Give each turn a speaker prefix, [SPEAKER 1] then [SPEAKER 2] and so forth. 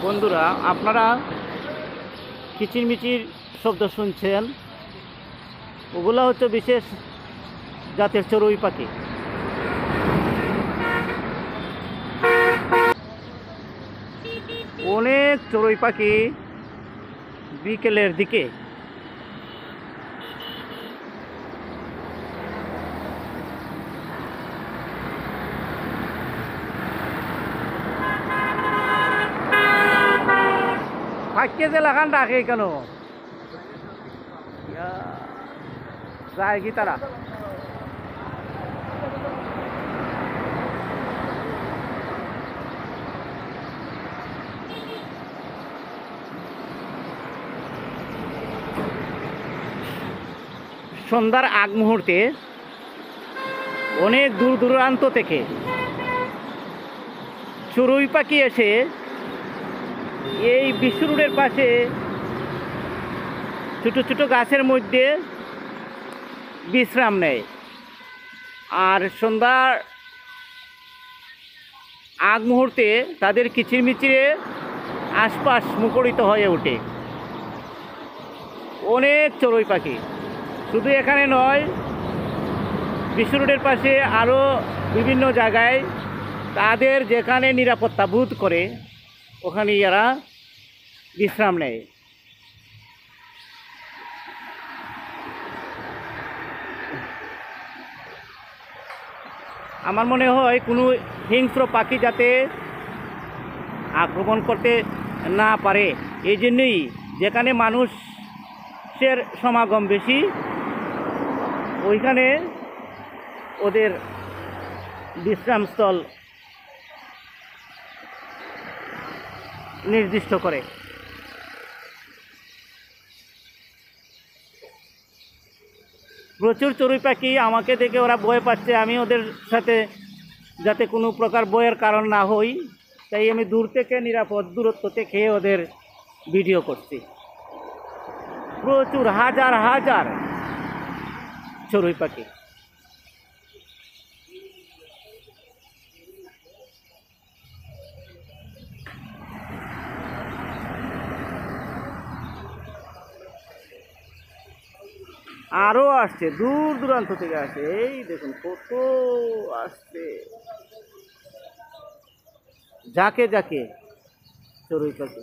[SPEAKER 1] বন্ধুরা, আপনারা কিচিরমিচির শব্দ শুনছেন, ওগুলো হচ্ছে বিশেষ জাতের চড়ুই পাখি। অনেক চড়ুই পাখি বিকেলের দিকে ফাঁকিয়ে যে লাগান ডাকে কেন যায় কি তারা? সন্ধ্যার আগ মুহূর্তে অনেক দূর দূরান্ত থেকে চড়ুই পাখি এসে এই বিশ্ব রোডের পাশে ছোটো ছোটো গাছের মধ্যে বিশ্রাম নেয়। আর সন্ধ্যার আগ মুহূর্তে তাদের কিচিরমিচিরে আশপাশ মুখরিত হয়ে ওঠে। অনেক চড়ুই পাখি শুধু এখানে নয়, বিশ্ব রোডের পাশে আরও বিভিন্ন জায়গায় তাদের যেখানে নিরাপত্তা বোধ করে ওখানে এরা বিশ্রাম নেয়। আমার মনে হয় কোনো হিংস্র পাখি যাতে আক্রমণ করতে না পারে, এই জন্যই যেখানে মানুষের সমাগম বেশি ওইখানে ওদের বিশ্রামস্থল নির্দিষ্ট করে। প্রচুর চড়ুই পাখি আমাকে দেখে ওরা ভয় পাচ্ছে। আমি ওদের সাথে যাতে কোনো প্রকার ভয়ের কারণ না হই, তাই আমি দূর থেকে নিরাপদ দূরত্ব থেকে ওদের ভিডিও করছি। প্রচুর হাজার হাজার চড়ুই পাখি। আরও আসছে, দূর দূরান্ত থেকে আসছে। এই দেখুন কত আসছে, ঝাঁকে ঝাঁকে চড়ুই পাখি।